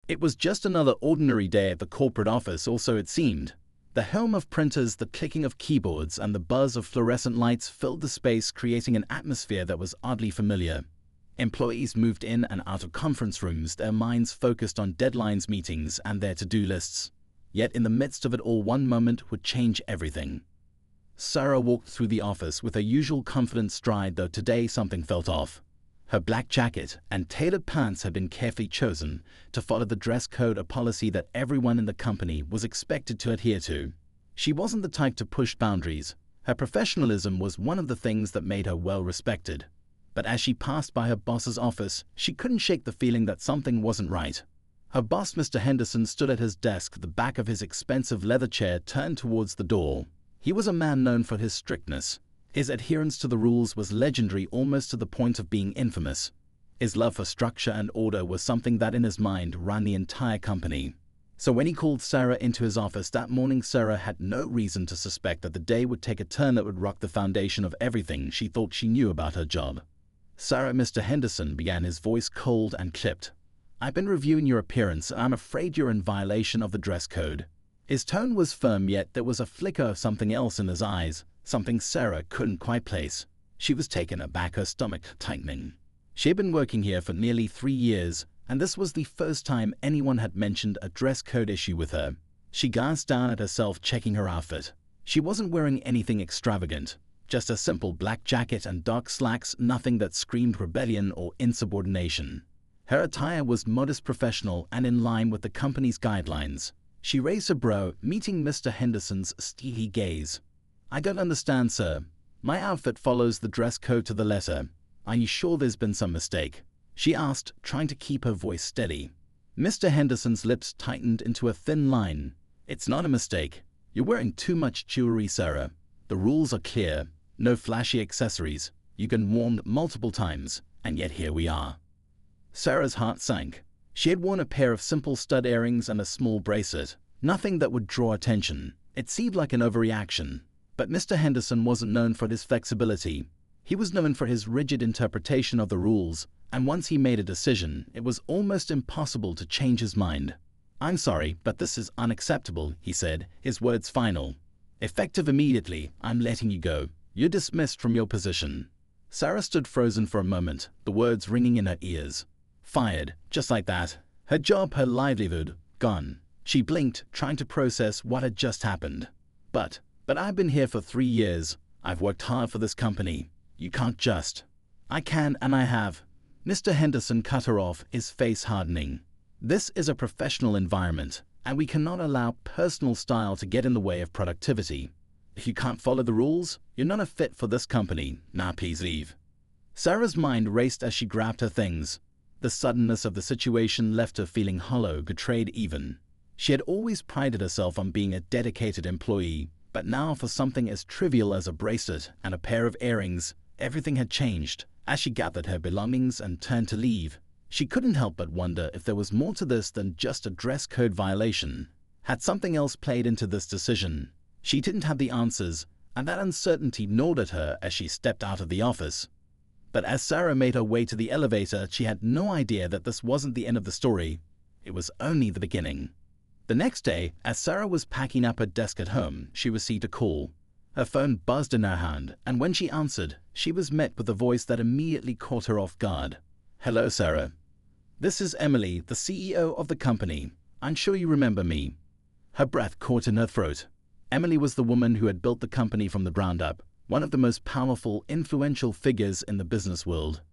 It was just another ordinary day at the corporate office, or so it seemed. The hum of printers, the clicking of keyboards, and the buzz of fluorescent lights filled the space, creating an atmosphere that was oddly familiar. Employees moved in and out of conference rooms, their minds focused on deadlines, meetings, and their to-do lists. Yet in the midst of it all, one moment would change everything. Sarah walked through the office with her usual confident stride, though today something felt off. Her black jacket and tailored pants had been carefully chosen to follow the dress code, a policy that everyone in the company was expected to adhere to. She wasn't the type to push boundaries. Her professionalism was one of the things that made her well respected. But as she passed by her boss's office, she couldn't shake the feeling that something wasn't right. Her boss, Mr. Henderson, stood at his desk, the back of his expensive leather chair turned towards the door. He was a man known for his strictness. His adherence to the rules was legendary, almost to the point of being infamous. His love for structure and order was something that in his mind ran the entire company. So when he called Sarah into his office that morning, Sarah had no reason to suspect that the day would take a turn that would rock the foundation of everything she thought she knew about her job. "Sarah," Mr. Henderson began, his voice cold and clipped. "I've been reviewing your appearance, and I'm afraid you're in violation of the dress code." His tone was firm, yet there was a flicker of something else in his eyes, something Sarah couldn't quite place. She was taken aback, her stomach tightening. She had been working here for nearly 3 years, and this was the first time anyone had mentioned a dress code issue with her. She glanced down at herself, checking her outfit. She wasn't wearing anything extravagant, just a simple black jacket and dark slacks, nothing that screamed rebellion or insubordination. Her attire was modest, professional, and in line with the company's guidelines. She raised her brow, meeting Mr. Henderson's steely gaze. "I don't understand, sir. My outfit follows the dress code to the letter. Are you sure there's been some mistake?" she asked, trying to keep her voice steady. Mr. Henderson's lips tightened into a thin line. "It's not a mistake. You're wearing too much jewelry, Sarah. The rules are clear. No flashy accessories. You've been warned multiple times, and yet here we are." Sarah's heart sank. She had worn a pair of simple stud earrings and a small bracelet, nothing that would draw attention. It seemed like an overreaction. But Mr. Henderson wasn't known for his flexibility. He was known for his rigid interpretation of the rules, and once he made a decision, it was almost impossible to change his mind. "I'm sorry, but this is unacceptable," he said, his words final. "Effective immediately, I'm letting you go. You're dismissed from your position." Sarah stood frozen for a moment, the words ringing in her ears. Fired, just like that. Her job, her livelihood, gone. She blinked, trying to process what had just happened. But I've been here for 3 years. I've worked hard for this company. You can't just." "I can, and I have." Mr. Henderson cut her off, his face hardening. "This is a professional environment, and we cannot allow personal style to get in the way of productivity. If you can't follow the rules, you're not a fit for this company. Now please leave." Sarah's mind raced as she grabbed her things. The suddenness of the situation left her feeling hollow, betrayed even. She had always prided herself on being a dedicated employee, but now for something as trivial as a bracelet and a pair of earrings, everything had changed. As she gathered her belongings and turned to leave, she couldn't help but wonder if there was more to this than just a dress code violation. Had something else played into this decision? She didn't have the answers, and that uncertainty gnawed at her as she stepped out of the office. But as Sarah made her way to the elevator, she had no idea that this wasn't the end of the story. It was only the beginning. The next day, as Sarah was packing up her desk at home, she received a call. Her phone buzzed in her hand, and when she answered, she was met with a voice that immediately caught her off guard. "Hello, Sarah. This is Emily, the CEO of the company. I'm sure you remember me." Her breath caught in her throat. Emily was the woman who had built the company from the ground up, one of the most powerful, influential figures in the business world.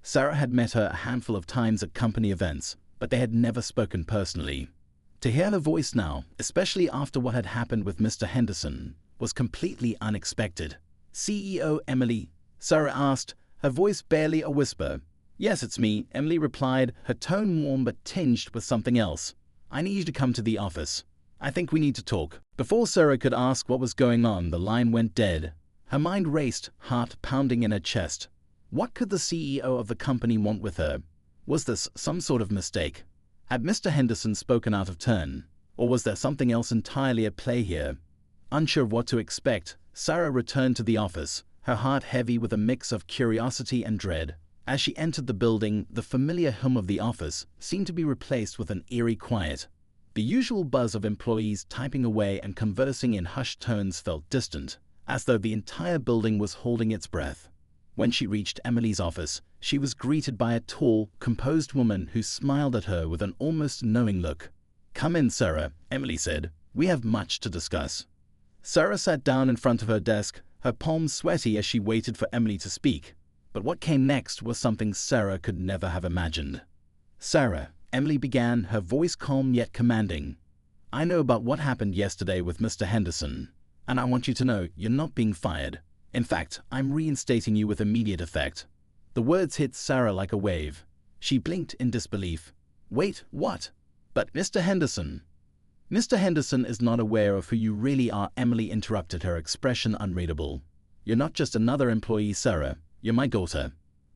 Sarah had met her a handful of times at company events, but they had never spoken personally. To hear her voice now, especially after what had happened with Mr. Henderson, was completely unexpected. "CEO Emily?" Sarah asked, her voice barely a whisper. "Yes, it's me," Emily replied, her tone warm but tinged with something else. "I need you to come to the office. I think we need to talk." Before Sarah could ask what was going on, the line went dead. Her mind raced, heart pounding in her chest. What could the CEO of the company want with her? Was this some sort of mistake? Had Mr. Henderson spoken out of turn? Or was there something else entirely at play here? Unsure of what to expect, Sarah returned to the office, her heart heavy with a mix of curiosity and dread. As she entered the building, the familiar hum of the office seemed to be replaced with an eerie quiet. The usual buzz of employees typing away and conversing in hushed tones felt distant, as though the entire building was holding its breath. When she reached Emily's office, she was greeted by a tall, composed woman who smiled at her with an almost knowing look. "Come in, Sarah," Emily said. "We have much to discuss." Sarah sat down in front of her desk, her palms sweaty as she waited for Emily to speak. But what came next was something Sarah could never have imagined. "Sarah," Emily began, her voice calm yet commanding, "I know about what happened yesterday with Mr. Henderson, and I want you to know you're not being fired. In fact, I'm reinstating you with immediate effect." The words hit Sarah like a wave. She blinked in disbelief. "Wait, what? But Mr. Henderson—" "Mr. Henderson is not aware of who you really are," Emily interrupted, her expression unreadable. "You're not just another employee, Sarah. You're my daughter."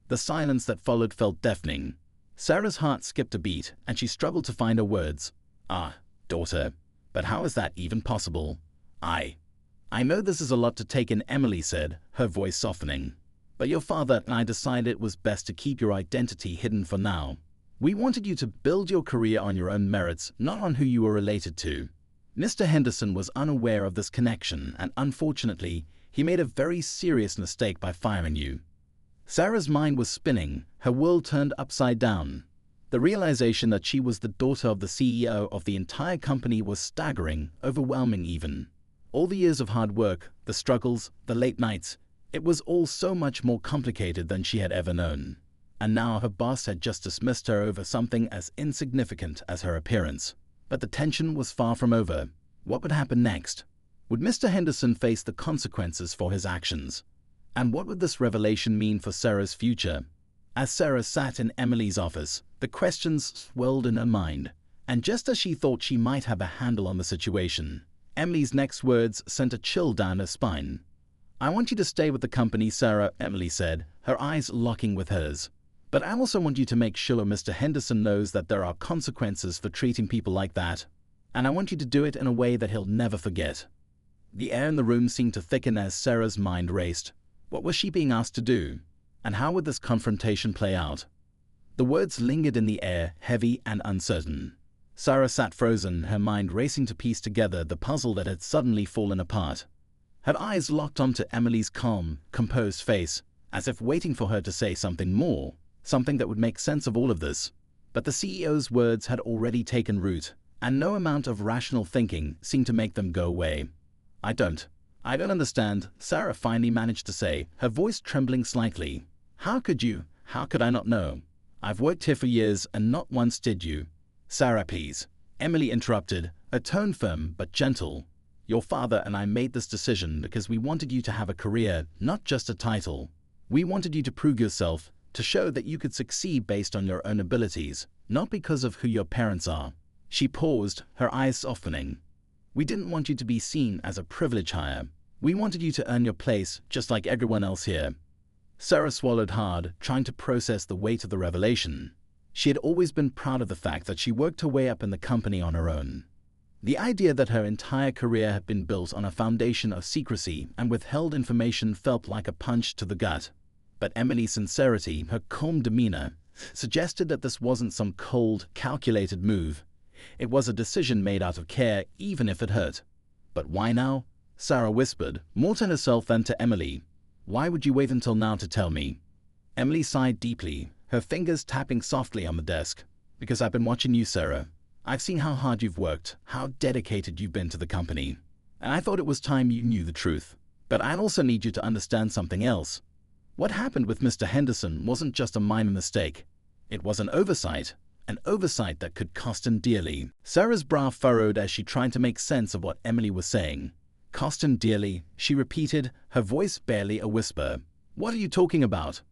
The silence that followed felt deafening. Sarah's heart skipped a beat, and she struggled to find her words. "Ah, daughter. But how is that even possible?" I know this is a lot to take in," Emily said, her voice softening. "But your father and I decided it was best to keep your identity hidden for now. We wanted you to build your career on your own merits, not on who you were related to. Mr. Henderson was unaware of this connection, and unfortunately, he made a very serious mistake by firing you." Sarah's mind was spinning, her world turned upside down. The realization that she was the daughter of the CEO of the entire company was staggering, overwhelming even. All the years of hard work, the struggles, the late nights, it was all so much more complicated than she had ever known. And now her boss had just dismissed her over something as insignificant as her appearance. But the tension was far from over. What would happen next? Would Mr. Henderson face the consequences for his actions? And what would this revelation mean for Sarah's future? As Sarah sat in Emily's office, the questions swirled in her mind. And just as she thought she might have a handle on the situation, Emily's next words sent a chill down her spine. "I want you to stay with the company, Sarah," Emily said, her eyes locking with hers. "But I also want you to make sure Mr. Henderson knows that there are consequences for treating people like that. And I want you to do it in a way that he'll never forget." The air in the room seemed to thicken as Sarah's mind raced. What was she being asked to do? And how would this confrontation play out? The words lingered in the air, heavy and uncertain. Sarah sat frozen, her mind racing to piece together the puzzle that had suddenly fallen apart. Her eyes locked onto Emily's calm, composed face, as if waiting for her to say something more, something that would make sense of all of this. But the CEO's words had already taken root, and no amount of rational thinking seemed to make them go away. I don't understand," Sarah finally managed to say, her voice trembling slightly. How could I not know? I've worked here for years and not once did you." "Sarah, please," Emily interrupted, her tone firm but gentle. "Your father and I made this decision because we wanted you to have a career, not just a title. We wanted you to prove yourself, to show that you could succeed based on your own abilities, not because of who your parents are." She paused, her eyes softening. "We didn't want you to be seen as a privilege hire. We wanted you to earn your place, just like everyone else here." Sarah swallowed hard, trying to process the weight of the revelation. She had always been proud of the fact that she worked her way up in the company on her own. The idea that her entire career had been built on a foundation of secrecy and withheld information felt like a punch to the gut. But Emily's sincerity, her calm demeanor, suggested that this wasn't some cold, calculated move. It was a decision made out of care, even if it hurt. "But why now?" Sarah whispered, more to herself than to Emily. "Why would you wait until now to tell me?" Emily sighed deeply, her fingers tapping softly on the desk. "Because I've been watching you, Sarah. I've seen how hard you've worked, how dedicated you've been to the company. And I thought it was time you knew the truth. But I also need you to understand something else. What happened with Mr. Henderson wasn't just a minor mistake. It was an oversight that could cost him dearly." Sarah's brow furrowed as she tried to make sense of what Emily was saying. "Cost him dearly," she repeated, her voice barely a whisper. "What are you talking about?"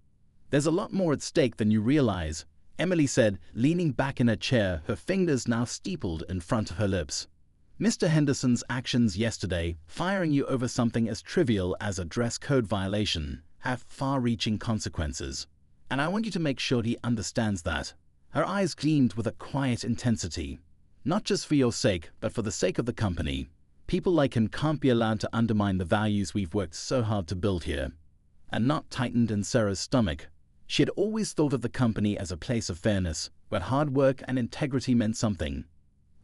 "There's a lot more at stake than you realize," Emily said, leaning back in her chair, her fingers now steepled in front of her lips. "Mr. Henderson's actions yesterday, firing you over something as trivial as a dress code violation, have far-reaching consequences. And I want you to make sure he understands that." Her eyes gleamed with a quiet intensity. "Not just for your sake, but for the sake of the company. People like him can't be allowed to undermine the values we've worked so hard to build here." A knot tightened in Sarah's stomach. She had always thought of the company as a place of fairness, where hard work and integrity meant something.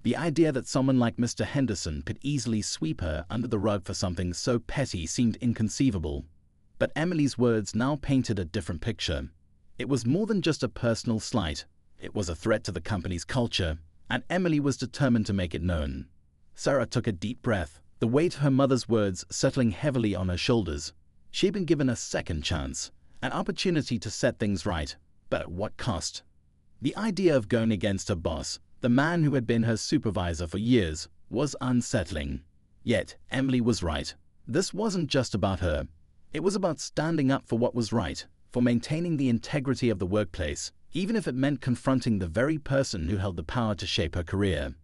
The idea that someone like Mr. Henderson could easily sweep her under the rug for something so petty seemed inconceivable. But Emily's words now painted a different picture. It was more than just a personal slight. It was a threat to the company's culture, and Emily was determined to make it known. Sarah took a deep breath, the weight of her mother's words settling heavily on her shoulders. She had been given a second chance, an opportunity to set things right, but at what cost? The idea of going against her boss, the man who had been her supervisor for years, was unsettling. Yet, Emily was right. This wasn't just about her. It was about standing up for what was right, for maintaining the integrity of the workplace, even if it meant confronting the very person who held the power to shape her career.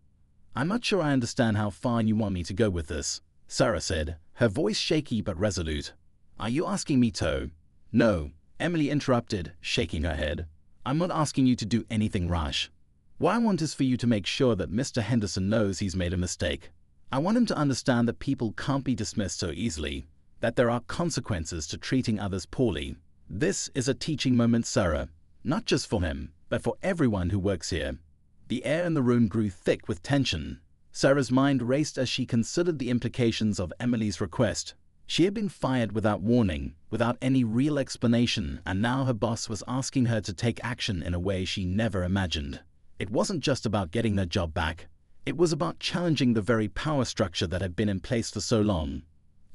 "I'm not sure I understand how far you want me to go with this," Sarah said, her voice shaky but resolute. "Are you asking me to?" "No," Emily interrupted, shaking her head. "I'm not asking you to do anything rash. What I want is for you to make sure that Mr. Henderson knows he's made a mistake. I want him to understand that people can't be dismissed so easily, that there are consequences to treating others poorly. This is a teaching moment, Sarah, not just for him, but for everyone who works here." The air in the room grew thick with tension. Sarah's mind raced as she considered the implications of Emily's request. She had been fired without warning, without any real explanation, and now her boss was asking her to take action in a way she never imagined. It wasn't just about getting their job back. It was about challenging the very power structure that had been in place for so long.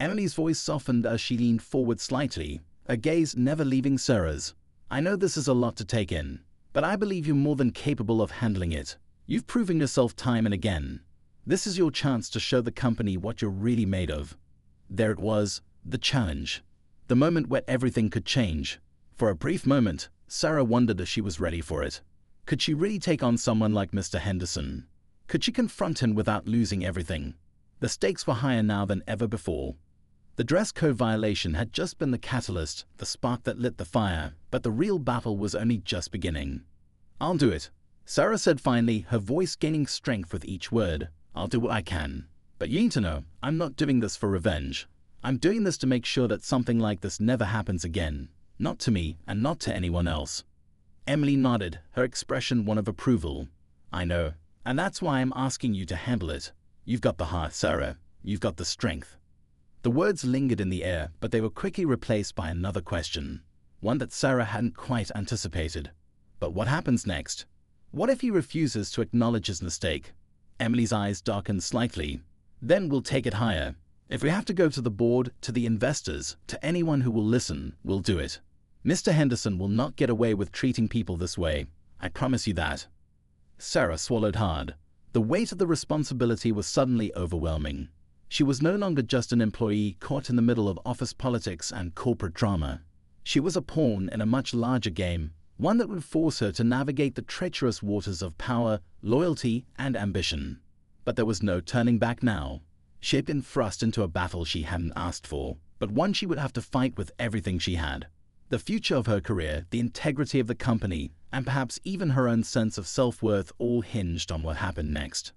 Emily's voice softened as she leaned forward slightly, her gaze never leaving Sarah's. "I know this is a lot to take in, but I believe you're more than capable of handling it. You've proven yourself time and again. This is your chance to show the company what you're really made of." There it was, the challenge. The moment where everything could change. For a brief moment, Sarah wondered if she was ready for it. Could she really take on someone like Mr. Henderson? Could she confront him without losing everything? The stakes were higher now than ever before. The dress code violation had just been the catalyst, the spark that lit the fire, but the real battle was only just beginning. "I'll do it," Sarah said finally, her voice gaining strength with each word. "I'll do what I can. But you need to know, I'm not doing this for revenge. I'm doing this to make sure that something like this never happens again. Not to me, and not to anyone else." Emily nodded, her expression one of approval. "I know, and that's why I'm asking you to handle it. You've got the heart, Sarah. You've got the strength." The words lingered in the air, but they were quickly replaced by another question, one that Sarah hadn't quite anticipated. But what happens next? What if he refuses to acknowledge his mistake? Emily's eyes darkened slightly. "Then we'll take it higher. If we have to go to the board, to the investors, to anyone who will listen, we'll do it. Mr. Henderson will not get away with treating people this way. I promise you that." Sarah swallowed hard. The weight of the responsibility was suddenly overwhelming. She was no longer just an employee caught in the middle of office politics and corporate drama. She was a pawn in a much larger game, one that would force her to navigate the treacherous waters of power, loyalty, and ambition. But there was no turning back now. She had been thrust into a battle she hadn't asked for, but one she would have to fight with everything she had. The future of her career, the integrity of the company, and perhaps even her own sense of self-worth all hinged on what happened next.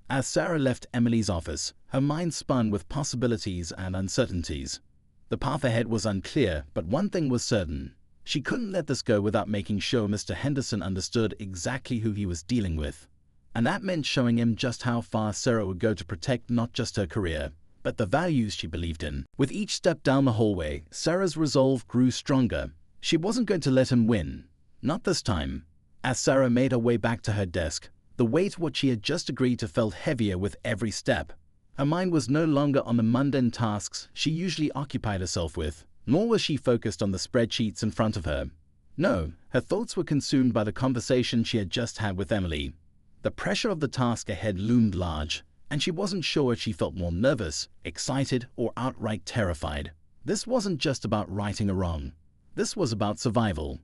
As Sarah left Emily's office, her mind spun with possibilities and uncertainties. The path ahead was unclear, but one thing was certain. She couldn't let this go without making sure Mr. Henderson understood exactly who he was dealing with. And that meant showing him just how far Sarah would go to protect not just her career, but the values she believed in. With each step down the hallway, Sarah's resolve grew stronger. She wasn't going to let him win. Not this time. As Sarah made her way back to her desk, the weight of what she had just agreed to felt heavier with every step. Her mind was no longer on the mundane tasks she usually occupied herself with, nor was she focused on the spreadsheets in front of her. No, her thoughts were consumed by the conversation she had just had with Emily. The pressure of the task ahead loomed large, and she wasn't sure if she felt more nervous, excited, or outright terrified. This wasn't just about righting a wrong. This was about survival.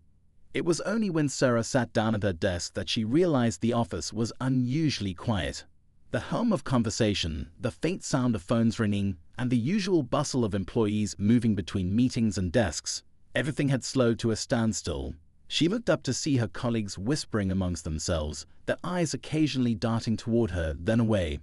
It was only when Sarah sat down at her desk that she realized the office was unusually quiet. The hum of conversation, the faint sound of phones ringing, and the usual bustle of employees moving between meetings and desks, everything had slowed to a standstill. She looked up to see her colleagues whispering amongst themselves, their eyes occasionally darting toward her, then away.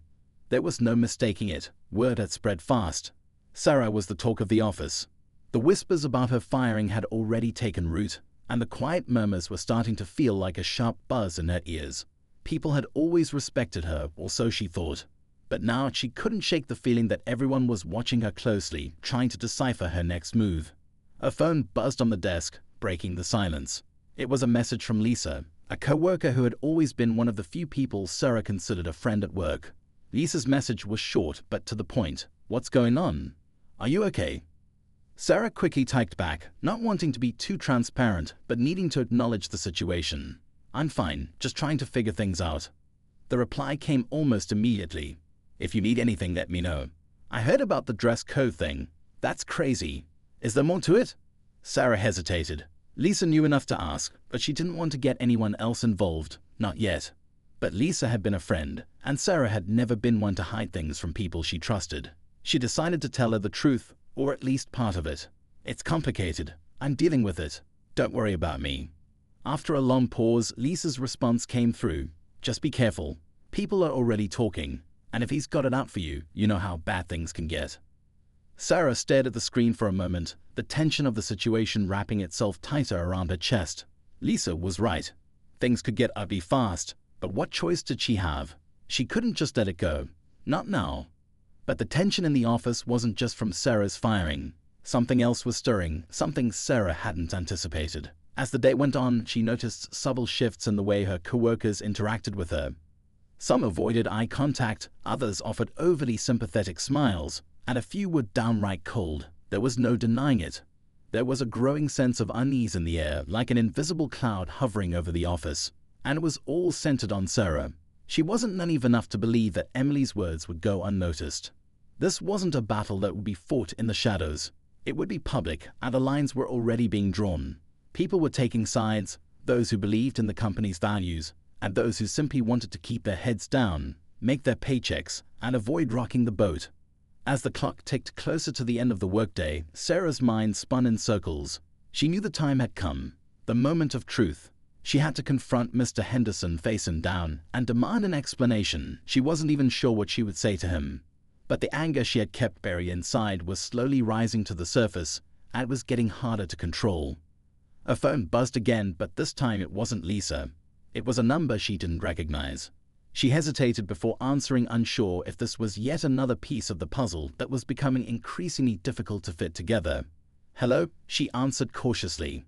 There was no mistaking it. Word had spread fast. Sarah was the talk of the office. The whispers about her firing had already taken root, and the quiet murmurs were starting to feel like a sharp buzz in her ears. People had always respected her, or so she thought. But now she couldn't shake the feeling that everyone was watching her closely, trying to decipher her next move. Her phone buzzed on the desk, breaking the silence. It was a message from Lisa, a co-worker who had always been one of the few people Sarah considered a friend at work. Lisa's message was short but to the point. "What's going on? Are you okay?" Sarah quickly typed back, not wanting to be too transparent but needing to acknowledge the situation. "I'm fine, just trying to figure things out." The reply came almost immediately. "If you need anything, let me know. I heard about the dress code thing. That's crazy. Is there more to it?" Sarah hesitated. Lisa knew enough to ask, but she didn't want to get anyone else involved, not yet. But Lisa had been a friend, and Sarah had never been one to hide things from people she trusted. She decided to tell her the truth, or at least part of it. "It's complicated. I'm dealing with it. Don't worry about me." After a long pause, Lisa's response came through. "Just be careful. People are already talking, and if he's got it out for you, you know how bad things can get." Sarah stared at the screen for a moment, the tension of the situation wrapping itself tighter around her chest. Lisa was right. Things could get ugly fast, but what choice did she have? She couldn't just let it go. Not now. But the tension in the office wasn't just from Sarah's firing. Something else was stirring, something Sarah hadn't anticipated. As the day went on, she noticed subtle shifts in the way her coworkers interacted with her. Some avoided eye contact, others offered overly sympathetic smiles, and a few were downright cold. There was no denying it. There was a growing sense of unease in the air, like an invisible cloud hovering over the office. And it was all centered on Sarah. She wasn't naive enough to believe that Emily's words would go unnoticed. This wasn't a battle that would be fought in the shadows. It would be public, and the lines were already being drawn. People were taking sides, those who believed in the company's values, and those who simply wanted to keep their heads down, make their paychecks, and avoid rocking the boat. As the clock ticked closer to the end of the workday, Sarah's mind spun in circles. She knew the time had come, the moment of truth. She had to confront Mr. Henderson face and down and demand an explanation. She wasn't even sure what she would say to him. But the anger she had kept buried inside was slowly rising to the surface, and it was getting harder to control. Her phone buzzed again, but this time it wasn't Lisa. It was a number she didn't recognize. She hesitated before answering, unsure if this was yet another piece of the puzzle that was becoming increasingly difficult to fit together. "Hello?" she answered cautiously.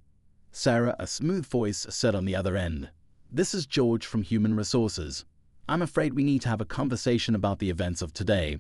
Sarah, a smooth voice, said on the other end, "This is George from Human Resources. I'm afraid we need to have a conversation about the events of today."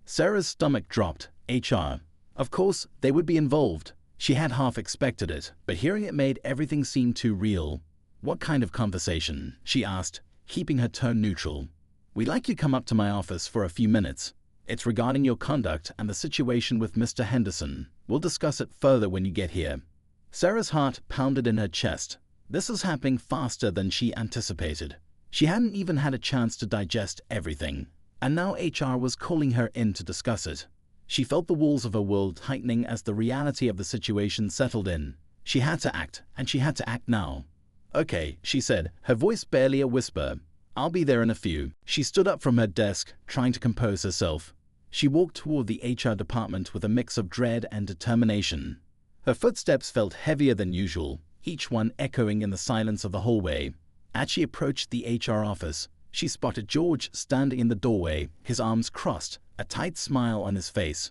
Sarah's stomach dropped. HR. Of course, they would be involved. She had half expected it, but hearing it made everything seem too real. "What kind of conversation?" she asked, keeping her tone neutral. "We'd like you to come up to my office for a few minutes. It's regarding your conduct and the situation with Mr. Henderson. We'll discuss it further when you get here." Sarah's heart pounded in her chest. This was happening faster than she anticipated. She hadn't even had a chance to digest everything, and now HR was calling her in to discuss it. She felt the walls of her world tightening as the reality of the situation settled in. She had to act, and she had to act now. "Okay," she said, her voice barely a whisper. "I'll be there in a few." She stood up from her desk, trying to compose herself. She walked toward the HR department with a mix of dread and determination. Her footsteps felt heavier than usual, each one echoing in the silence of the hallway. As she approached the HR office, she spotted George standing in the doorway, his arms crossed, a tight smile on his face.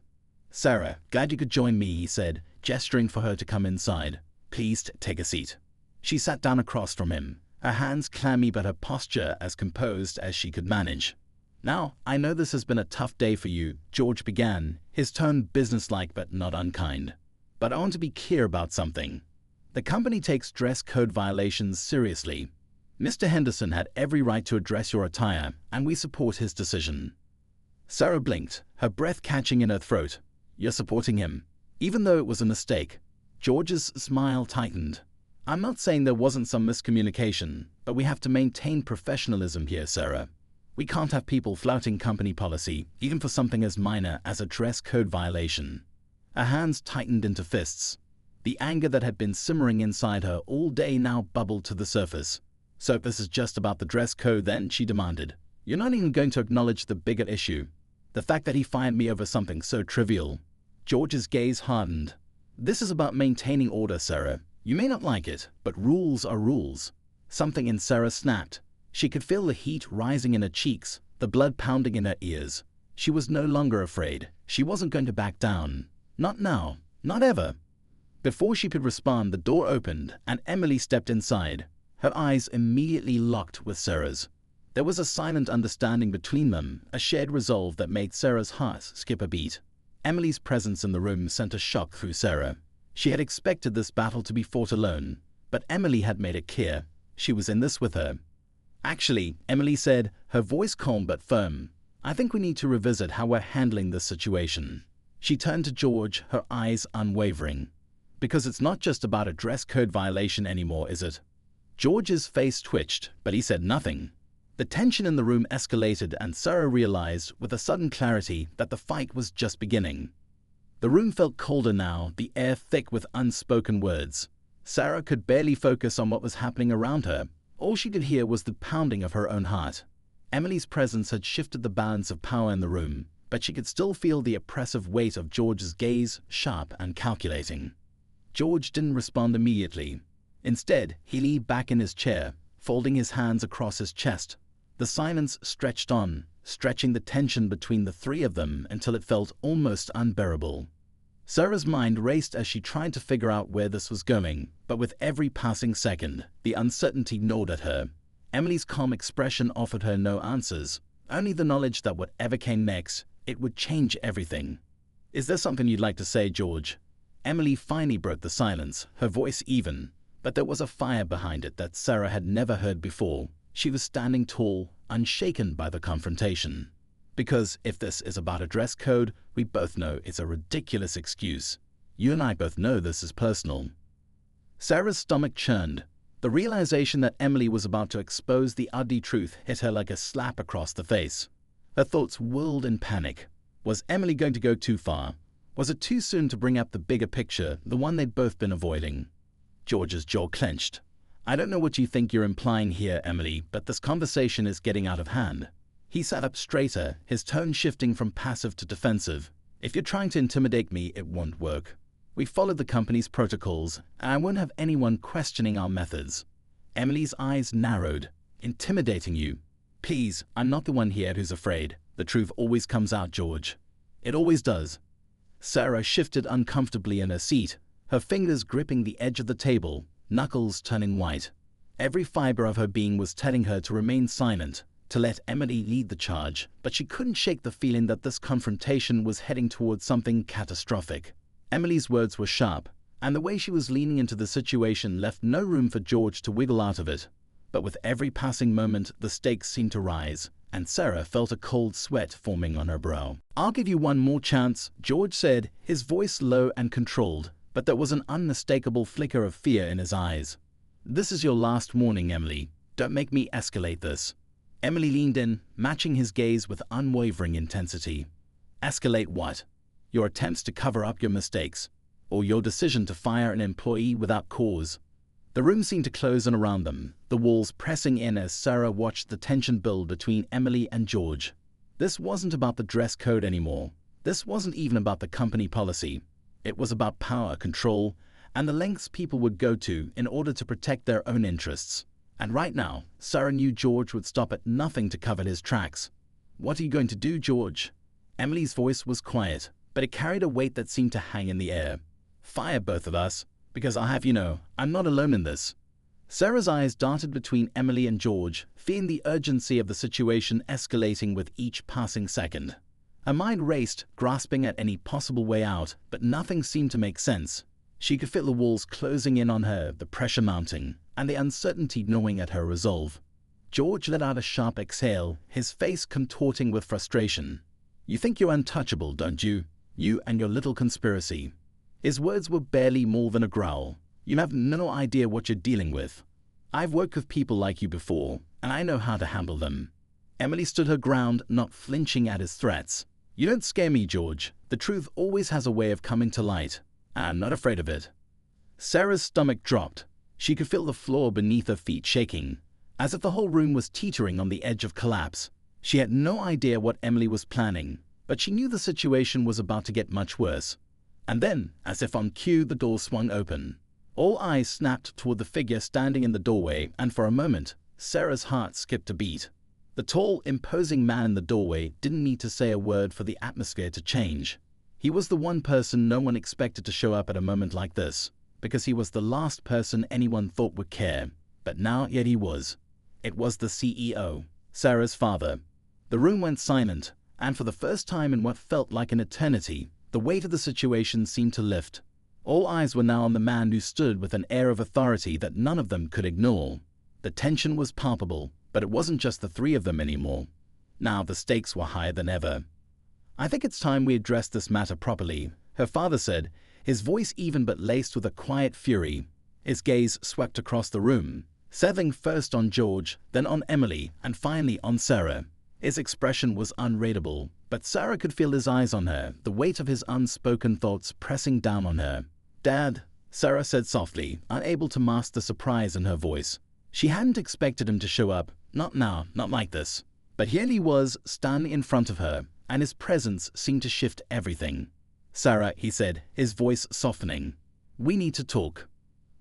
"Sarah, glad you could join me," he said, gesturing for her to come inside. "Please take a seat." She sat down across from him, her hands clammy but her posture as composed as she could manage. "Now, I know this has been a tough day for you," George began, his tone businesslike but not unkind. "But I want to be clear about something. The company takes dress code violations seriously. Mr. Henderson had every right to address your attire, and we support his decision." Sarah blinked, her breath catching in her throat. "You're supporting him, even though it was a mistake?" George's smile tightened. "I'm not saying there wasn't some miscommunication, but we have to maintain professionalism here, Sarah. We can't have people flouting company policy, even for something as minor as a dress code violation." Her hands tightened into fists. The anger that had been simmering inside her all day now bubbled to the surface. "So if this is just about the dress code then," she demanded, "you're not even going to acknowledge the bigger issue. The fact that he fired me over something so trivial." George's gaze hardened. "This is about maintaining order, Sarah. You may not like it, but rules are rules. Something in Sarah snapped. She could feel the heat rising in her cheeks, the blood pounding in her ears. She was no longer afraid. She wasn't going to back down. Not now. Not ever. Before she could respond, the door opened and Emily stepped inside. Her eyes immediately locked with Sarah's. There was a silent understanding between them, a shared resolve that made Sarah's heart skip a beat. Emily's presence in the room sent a shock through Sarah. She had expected this battle to be fought alone, but Emily had made it clear she was in this with her. Actually, Emily said, her voice calm but firm, I think we need to revisit how we're handling this situation. She turned to George, her eyes unwavering. Because it's not just about a dress code violation anymore, is it? George's face twitched, but he said nothing. The tension in the room escalated and Sarah realized with a sudden clarity that the fight was just beginning. The room felt colder now, the air thick with unspoken words. Sarah could barely focus on what was happening around her. All she could hear was the pounding of her own heart. Emily's presence had shifted the balance of power in the room, but she could still feel the oppressive weight of George's gaze, sharp and calculating. George didn't respond immediately. Instead, he leaned back in his chair, folding his hands across his chest. The silence stretched on, stretching the tension between the three of them until it felt almost unbearable. Sarah's mind raced as she tried to figure out where this was going, but with every passing second, the uncertainty gnawed at her. Emily's calm expression offered her no answers, only the knowledge that whatever came next, it would change everything. Is there something you'd like to say, George? Emily finally broke the silence, her voice even, but there was a fire behind it that Sarah had never heard before. She was standing tall, unshaken by the confrontation. Because if this is about a dress code, we both know it's a ridiculous excuse. You and I both know this is personal. Sarah's stomach churned. The realization that Emily was about to expose the ugly truth hit her like a slap across the face. Her thoughts whirled in panic. Was Emily going to go too far? Was it too soon to bring up the bigger picture, the one they'd both been avoiding? George's jaw clenched. I don't know what you think you're implying here, Emily, but this conversation is getting out of hand. He sat up straighter, his tone shifting from passive to defensive. If you're trying to intimidate me, it won't work. We followed the company's protocols, and I won't have anyone questioning our methods. Emily's eyes narrowed. Intimidating you? Please, I'm not the one here who's afraid. The truth always comes out, George. It always does. Sarah shifted uncomfortably in her seat, her fingers gripping the edge of the table, knuckles turning white. Every fiber of her being was telling her to remain silent, to let Emily lead the charge, but she couldn't shake the feeling that this confrontation was heading towards something catastrophic. Emily's words were sharp, and the way she was leaning into the situation left no room for George to wiggle out of it. But with every passing moment, the stakes seemed to rise, and Sarah felt a cold sweat forming on her brow. I'll give you one more chance, George said, his voice low and controlled, but there was an unmistakable flicker of fear in his eyes. This is your last warning, Emily. Don't make me escalate this. Emily leaned in, matching his gaze with unwavering intensity. Escalate what? Your attempts to cover up your mistakes, or your decision to fire an employee without cause. The room seemed to close in around them, the walls pressing in as Sarah watched the tension build between Emily and George. This wasn't about the dress code anymore. This wasn't even about the company policy. It was about power, control, and the lengths people would go to in order to protect their own interests. And right now, Sarah knew George would stop at nothing to cover his tracks. What are you going to do, George? Emily's voice was quiet, but it carried a weight that seemed to hang in the air. Fire both of us, because I have, I'm not alone in this. Sarah's eyes darted between Emily and George, feeling the urgency of the situation escalating with each passing second. Her mind raced, grasping at any possible way out, but nothing seemed to make sense. She could feel the walls closing in on her, the pressure mounting, and the uncertainty gnawing at her resolve. George let out a sharp exhale, his face contorting with frustration. You think you're untouchable, don't you? You and your little conspiracy. His words were barely more than a growl. You have no idea what you're dealing with. I've worked with people like you before, and I know how to handle them. Emily stood her ground, not flinching at his threats. You don't scare me, George. The truth always has a way of coming to light. I'm not afraid of it. Sarah's stomach dropped. She could feel the floor beneath her feet shaking, as if the whole room was teetering on the edge of collapse. She had no idea what Emily was planning, but she knew the situation was about to get much worse. And then, as if on cue, the door swung open. All eyes snapped toward the figure standing in the doorway, and for a moment, Sarah's heart skipped a beat. The tall, imposing man in the doorway didn't need to say a word for the atmosphere to change. He was the one person no one expected to show up at a moment like this, because he was the last person anyone thought would care. But now yet he was. It was the CEO, Sarah's father. The room went silent, and for the first time in what felt like an eternity, the weight of the situation seemed to lift. All eyes were now on the man who stood with an air of authority that none of them could ignore. The tension was palpable, but it wasn't just the three of them anymore. Now the stakes were higher than ever. "I think it's time we addressed this matter properly," her father said, his voice even but laced with a quiet fury. His gaze swept across the room, settling first on George, then on Emily, and finally on Sarah. His expression was unreadable, but Sarah could feel his eyes on her, the weight of his unspoken thoughts pressing down on her. "Dad," Sarah said softly, unable to mask the surprise in her voice. She hadn't expected him to show up, not now, not like this. But here he was, standing in front of her, and his presence seemed to shift everything. "Sarah," he said, his voice softening, "we need to talk."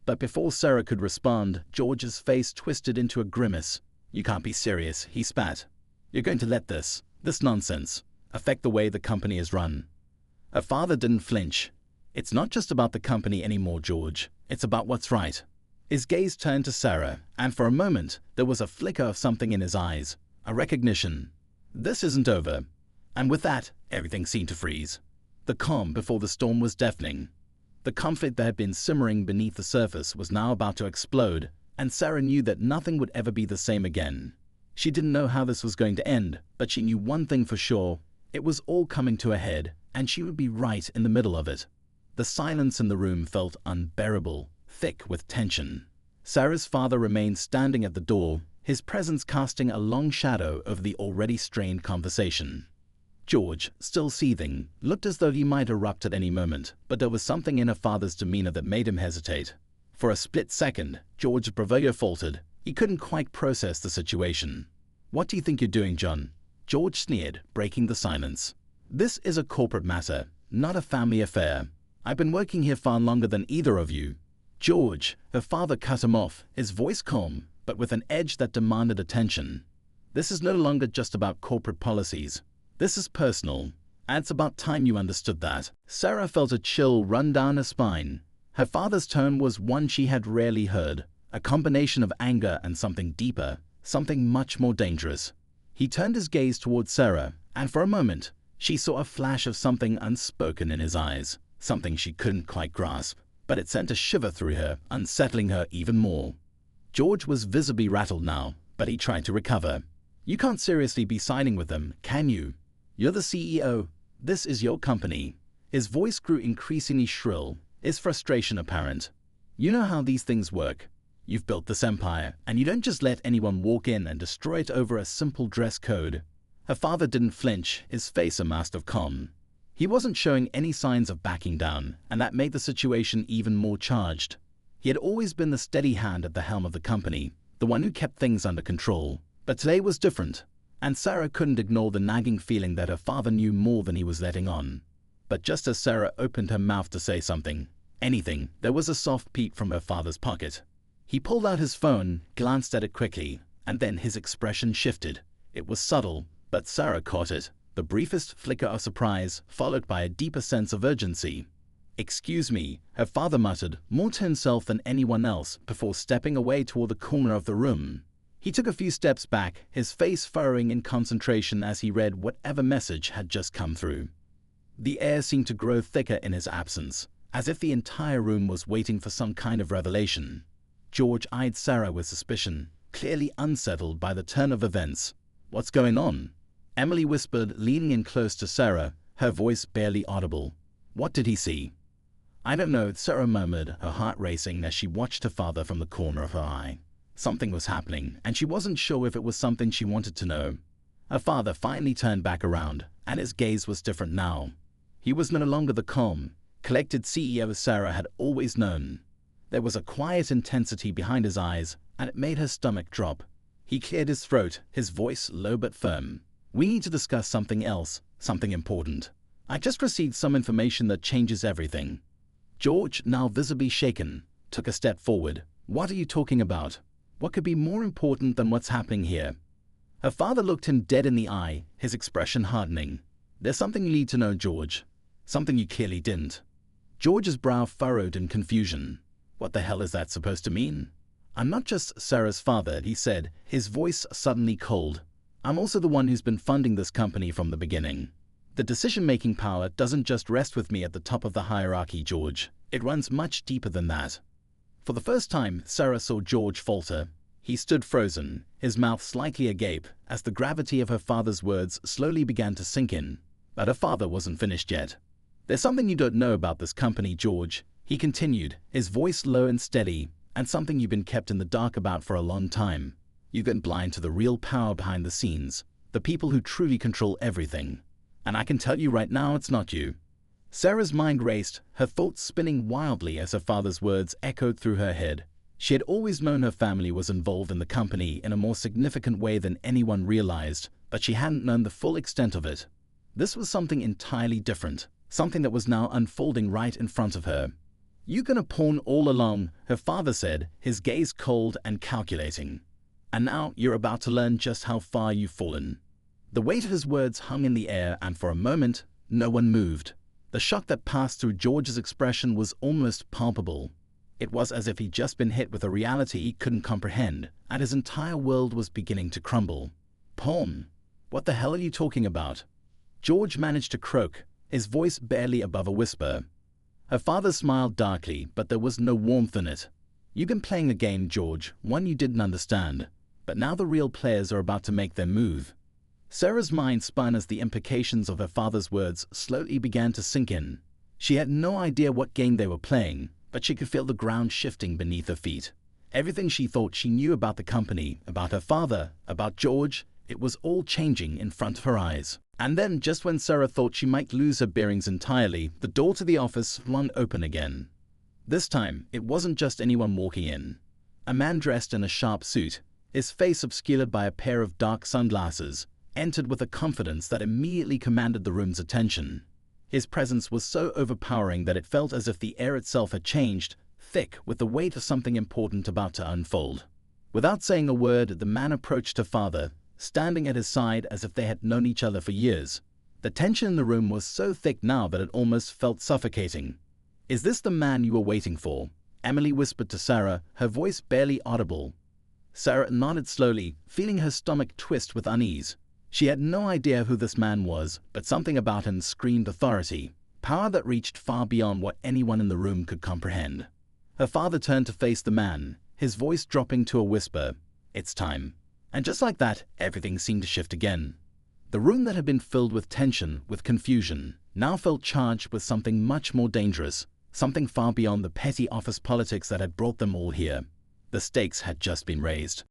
But before Sarah could respond, George's face twisted into a grimace. "You can't be serious," he spat. "You're going to let this nonsense, affect the way the company is run." Her father didn't flinch. "It's not just about the company anymore, George. It's about what's right." His gaze turned to Sarah, and for a moment there was a flicker of something in his eyes, a recognition. This isn't over. And with that, everything seemed to freeze. The calm before the storm was deafening. The conflict that had been simmering beneath the surface was now about to explode, and Sarah knew that nothing would ever be the same again. She didn't know how this was going to end, but she knew one thing for sure. It was all coming to a head, and she would be right in the middle of it. The silence in the room felt unbearable, thick with tension. Sarah's father remained standing at the door, his presence casting a long shadow over the already strained conversation. George, still seething, looked as though he might erupt at any moment, but there was something in her father's demeanor that made him hesitate. For a split second, George's bravado faltered. He couldn't quite process the situation. "What do you think you're doing, John?" George sneered, breaking the silence. "This is a corporate matter, not a family affair. I've been working here far longer than either of you." "George," her father cut him off, his voice calm, but with an edge that demanded attention. "This is no longer just about corporate policies. This is personal, and it's about time you understood that." Sarah felt a chill run down her spine. Her father's tone was one she had rarely heard, a combination of anger and something deeper, something much more dangerous. He turned his gaze towards Sarah, and for a moment, she saw a flash of something unspoken in his eyes, something she couldn't quite grasp, but it sent a shiver through her, unsettling her even more. George was visibly rattled now, but he tried to recover. "You can't seriously be siding with them, can you? You're the CEO. This is your company." His voice grew increasingly shrill, his frustration apparent. "You know how these things work. You've built this empire, and you don't just let anyone walk in and destroy it over a simple dress code." Her father didn't flinch, his face a mask of calm. He wasn't showing any signs of backing down, and that made the situation even more charged. He had always been the steady hand at the helm of the company, the one who kept things under control. But today was different, and Sarah couldn't ignore the nagging feeling that her father knew more than he was letting on. But just as Sarah opened her mouth to say something, anything, there was a soft peep from her father's pocket. He pulled out his phone, glanced at it quickly, and then his expression shifted. It was subtle, but Sarah caught it, the briefest flicker of surprise, followed by a deeper sense of urgency. "Excuse me," her father muttered, more to himself than anyone else, before stepping away toward the corner of the room. He took a few steps back, his face furrowing in concentration as he read whatever message had just come through. The air seemed to grow thicker in his absence, as if the entire room was waiting for some kind of revelation. George eyed Sarah with suspicion, clearly unsettled by the turn of events. "What's going on?" Emily whispered, leaning in close to Sarah, her voice barely audible. "What did he see?" "I don't know," Sarah murmured, her heart racing as she watched her father from the corner of her eye. Something was happening, and she wasn't sure if it was something she wanted to know. Her father finally turned back around, and his gaze was different now. He was no longer the calm, collected CEO Sarah had always known. There was a quiet intensity behind his eyes, and it made her stomach drop. He cleared his throat, his voice low but firm. "We need to discuss something else, something important. I just received some information that changes everything." George, now visibly shaken, took a step forward. "What are you talking about? What could be more important than what's happening here?" Her father looked him dead in the eye, his expression hardening. "There's something you need to know, George. Something you clearly didn't." George's brow furrowed in confusion. "What the hell is that supposed to mean?" "I'm not just Sarah's father," he said, his voice suddenly cold. "I'm also the one who's been funding this company from the beginning. The decision-making power doesn't just rest with me at the top of the hierarchy, George. It runs much deeper than that." For the first time, Sarah saw George falter. He stood frozen, his mouth slightly agape, as the gravity of her father's words slowly began to sink in. But her father wasn't finished yet. "There's something you don't know about this company, George," he continued, his voice low and steady, "and something you've been kept in the dark about for a long time. You've been blind to the real power behind the scenes, the people who truly control everything. And I can tell you right now, it's not you." Sarah's mind raced, her thoughts spinning wildly as her father's words echoed through her head. She had always known her family was involved in the company in a more significant way than anyone realized, but she hadn't known the full extent of it. This was something entirely different, something that was now unfolding right in front of her. "You're gonna pawn all along," her father said, his gaze cold and calculating. "And now you're about to learn just how far you've fallen." The weight of his words hung in the air, and for a moment, no one moved. The shock that passed through George's expression was almost palpable. It was as if he'd just been hit with a reality he couldn't comprehend, and his entire world was beginning to crumble. "Pawn? What the hell are you talking about?" George managed to croak, his voice barely above a whisper. Her father smiled darkly, but there was no warmth in it. "You've been playing a game, George, one you didn't understand. But now the real players are about to make their move." Sarah's mind spun as the implications of her father's words slowly began to sink in. She had no idea what game they were playing, but she could feel the ground shifting beneath her feet. Everything she thought she knew about the company, about her father, about George, it was all changing in front of her eyes. And then, just when Sarah thought she might lose her bearings entirely, the door to the office flung open again. This time, it wasn't just anyone walking in. A man dressed in a sharp suit, his face obscured by a pair of dark sunglasses, entered with a confidence that immediately commanded the room's attention. His presence was so overpowering that it felt as if the air itself had changed, thick with the weight of something important about to unfold. Without saying a word, the man approached her father, standing at his side as if they had known each other for years. The tension in the room was so thick now that it almost felt suffocating. "Is this the man you were waiting for?" Emily whispered to Sarah, her voice barely audible. Sarah nodded slowly, feeling her stomach twist with unease. She had no idea who this man was, but something about him screamed authority, power that reached far beyond what anyone in the room could comprehend. Her father turned to face the man, his voice dropping to a whisper. "It's time." And just like that, everything seemed to shift again. The room that had been filled with tension, with confusion, now felt charged with something much more dangerous, something far beyond the petty office politics that had brought them all here. The stakes had just been raised.